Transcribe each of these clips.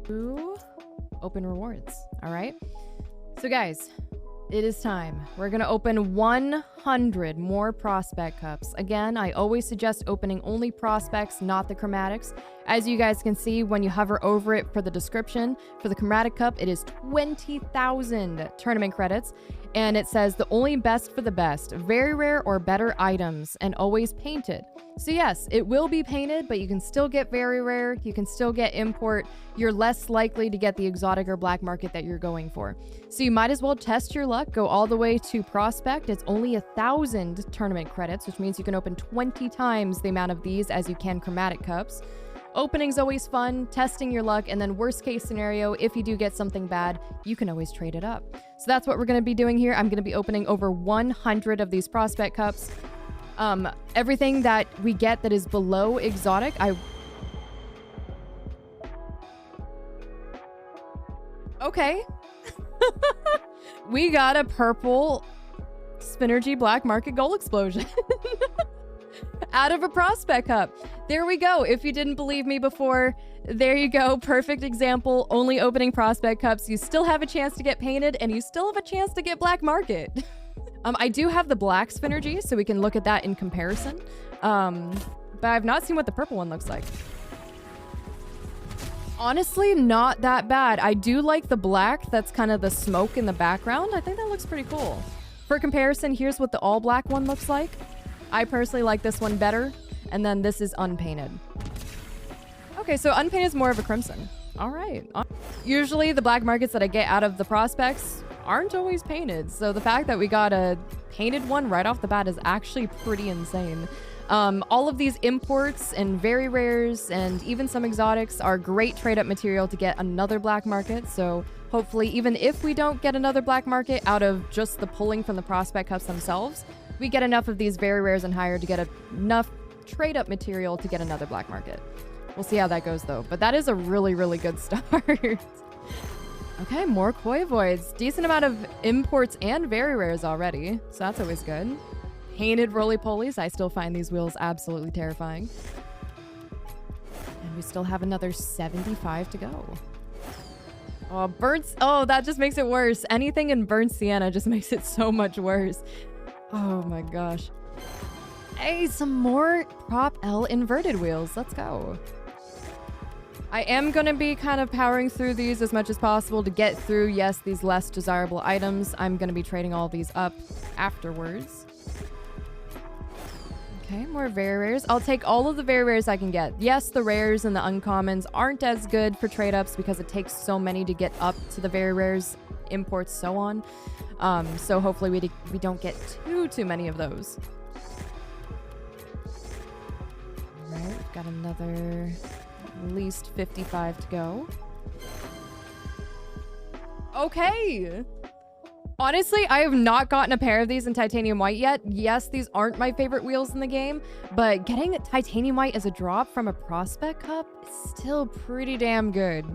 Open rewards. All right. So guys, it is time. We're going to open 100 more prospect cups. Again, I always suggest opening only prospects, not the chromatics. As you guys can see, when you hover over it for the description, for the chromatic cup, it is 20,000 tournament credits. And it says the only best for the best, very rare or better items, and always painted. So yes, it will be painted, but you can still get very rare. You can still get import. You're less likely to get the exotic or black market that you're going for. So you might as well test your luck, go all the way to prospect. It's only 1,000 tournament credits, which means you can open 20 times the amount of these as you can chromatic cups. Opening's always fun, testing your luck, and then worst case scenario, if you do get something bad, you can always trade it up. So that's what we're going to be doing here. I'm going to be opening over 100 of these prospect cups. Everything that we get that is below exotic, Okay. We got a purple Spinergy Black Market Gold Explosion. Out of a prospect cup. There we go. If you didn't believe me before, there you go. Perfect example. Only opening prospect cups. You still have a chance to get painted, and you still have a chance to get black market. I do have the black Spinergy, so we can look at that in comparison. But I've not seen what the purple one looks like. Honestly, not that bad. I do like the black. That's kind of the smoke in the background. I think that looks pretty cool. For comparison, here's what the all black one looks like. I personally like this one better. And then this is unpainted. Okay, so unpainted is more of a crimson. All right. Usually the black markets that I get out of the prospects aren't always painted. So the fact that we got a painted one right off the bat is actually pretty insane. All of these imports and very rares and even some exotics are great trade up material to get another black market. So hopefully, even if we don't get another black market out of just the pulling from the prospect cups themselves, we get enough of these very rares and higher to get enough trade up material to get another black market. We'll see how that goes though, but that is a really, really good start. Okay, more Koi Voids. Decent amount of imports and very rares already, so that's always good. Painted roly-polies. I still find these wheels absolutely terrifying. And we still have another 75 to go. Oh, burnt... Oh, that just makes it worse. Anything in burnt sienna just makes it so much worse. Oh my gosh. Hey, some more Prop L inverted wheels. Let's go. I am going to be kind of powering through these as much as possible to get through, yes, these less desirable items. I'm going to be trading all these up afterwards. Okay, more very rares. I'll take all of the very rares I can get. Yes, the rares and the uncommons aren't as good for trade ups because it takes so many to get up to the very rares, imports, so on. So hopefully we don't get too many of those. All right, we've got another at least 55 to go. Okay. Honestly, I have not gotten a pair of these in titanium white yet. Yes, these aren't my favorite wheels in the game, but getting titanium white as a drop from a prospect cup is still pretty damn good.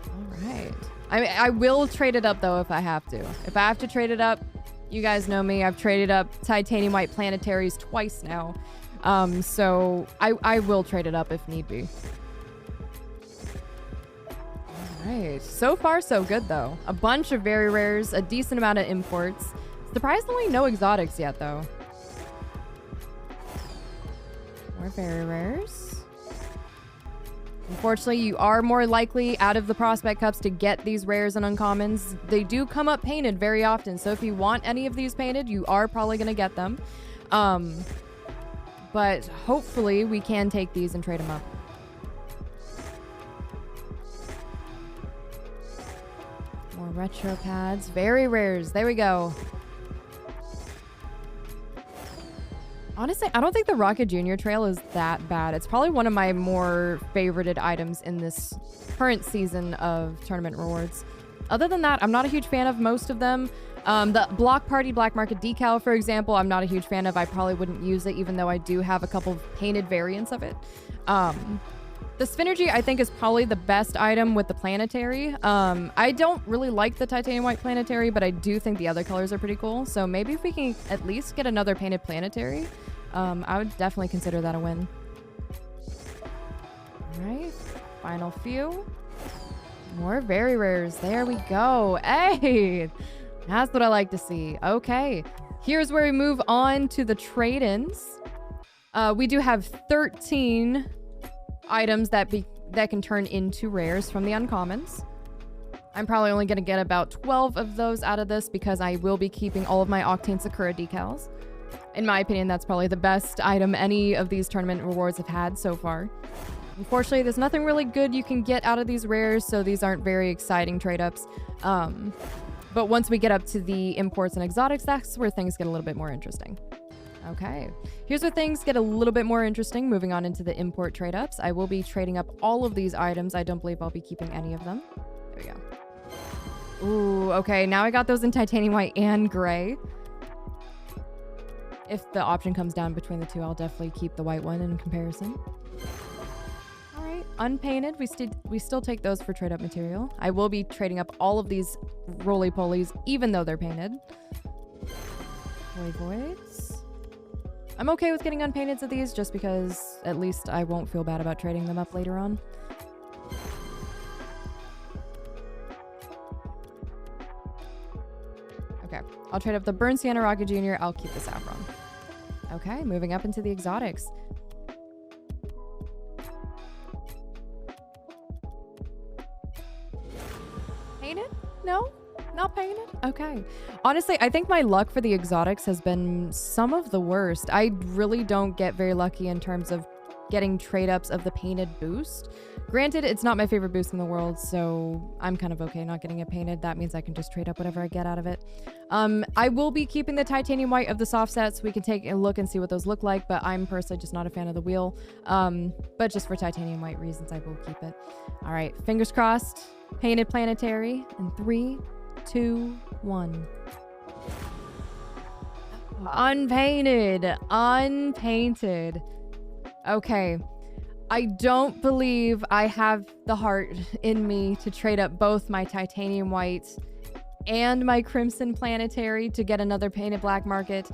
All right. I mean, I will trade it up though if I have to. If I have to trade it up, you guys know me. I've traded up titanium white planetaries twice now. So I will trade it up if need be. Right. So far, so good, though. A bunch of very rares, a decent amount of imports. Surprisingly, no exotics yet, though. More very rares. Unfortunately, you are more likely out of the prospect cups to get these rares and uncommons. They do come up painted very often, so if you want any of these painted, you are probably going to get them. But hopefully, we can take these and trade them up. More retro pads, very rares. There we go. Honestly, I don't think the Rocket Junior Trail is that bad. It's probably one of my more favorited items in this current season of tournament rewards. Other than that, I'm not a huge fan of most of them. The Block Party Black Market decal, for example, I'm not a huge fan of. I probably wouldn't use it, even though I do have a couple of painted variants of it. The Spinergy, I think, is probably the best item with the planetary. I don't really like the titanium white planetary, but I do think the other colors are pretty cool. So maybe if we can at least get another painted planetary, I would definitely consider that a win. All right, final few. More very rares. There we go. Hey, that's what I like to see. Okay, here's where we move on to the trade-ins. We do have 13 items that can turn into rares from the uncommons. I'm probably only going to get about 12 of those out of this because I will be keeping all of my Octane Sakura decals. In my opinion, that's probably the best item any of these tournament rewards have had so far. Unfortunately, there's nothing really good you can get out of these rares, so these aren't very exciting trade-ups. But once we get up to the imports and exotics, that's where things get a little bit more interesting. Okay, here's where things get a little bit more interesting. Moving on into the import trade-ups. I will be trading up all of these items. I don't believe I'll be keeping any of them. There we go. Ooh, okay, now I got those in titanium white and gray. If the option comes down between the two, I'll definitely keep the white one in comparison. All right, unpainted. We still take those for trade-up material. I will be trading up all of these roly-polies, even though they're painted. Voids. I'm okay with getting unpainteds of these just because at least I won't feel bad about trading them up later on. Okay, I'll trade up the Burn Sienna Rocket Jr. I'll keep the Saffron. Okay, moving up into the exotics. Painted? No? Not painted? Okay. Honestly, I think my luck for the exotics has been some of the worst. I really don't get very lucky in terms of getting trade-ups of the painted boost. Granted, it's not my favorite boost in the world, so I'm kind of okay not getting it painted. That means I can just trade up whatever I get out of it. I will be keeping the titanium white of the soft sets. We can take a look and see what those look like, but I'm personally just not a fan of the wheel. But just for titanium white reasons, I will keep it. All right, fingers crossed. Painted planetary in 3, 2, 1. Unpainted. Unpainted. Okay. I don't believe I have the heart in me to trade up both my titanium white and my crimson planetary to get another painted black market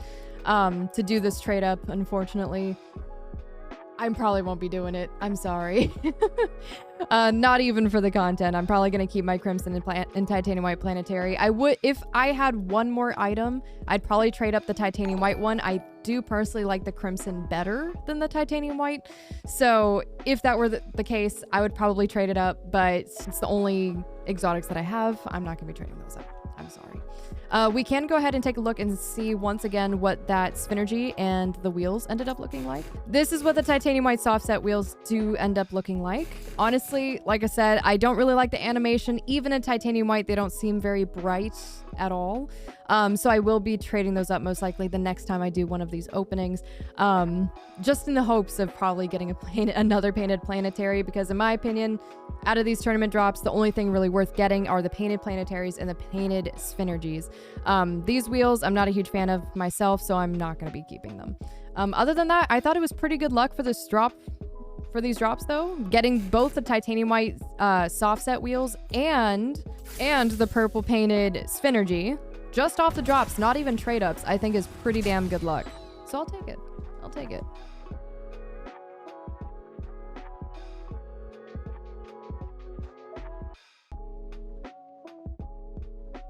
to do this trade up, unfortunately. I probably won't be doing it. I'm sorry. Not even for the content. I'm probably going to keep my crimson and titanium white planetary. I would, if I had one more item, I'd probably trade up the titanium white one. I do personally like the crimson better than the titanium white. So if that were the case, I would probably trade it up, but it's the only exotics that I have. I'm not going to be trading those up. I'm sorry. We can go ahead and take a look and see once again what that Sphinergy and the wheels ended up looking like. This is what the titanium white soft set wheels do end up looking like. Honestly, like I said, I don't really like the animation. Even in titanium white, they don't seem very bright at all. So I will be trading those up most likely the next time I do one of these openings, just in the hopes of probably getting another painted planetary, because in my opinion, out of these tournament drops, the only thing really worth getting are the painted planetaries and the painted Sphinergies. These wheels, I'm not a huge fan of myself, so I'm not going to be keeping them. Other than that, I thought it was pretty good luck for this drop. For these drops though, getting both the titanium white soft set wheels and the purple painted Sphinergy just off the drops, not even trade ups, I think is pretty damn good luck. So I'll take it. I'll take it.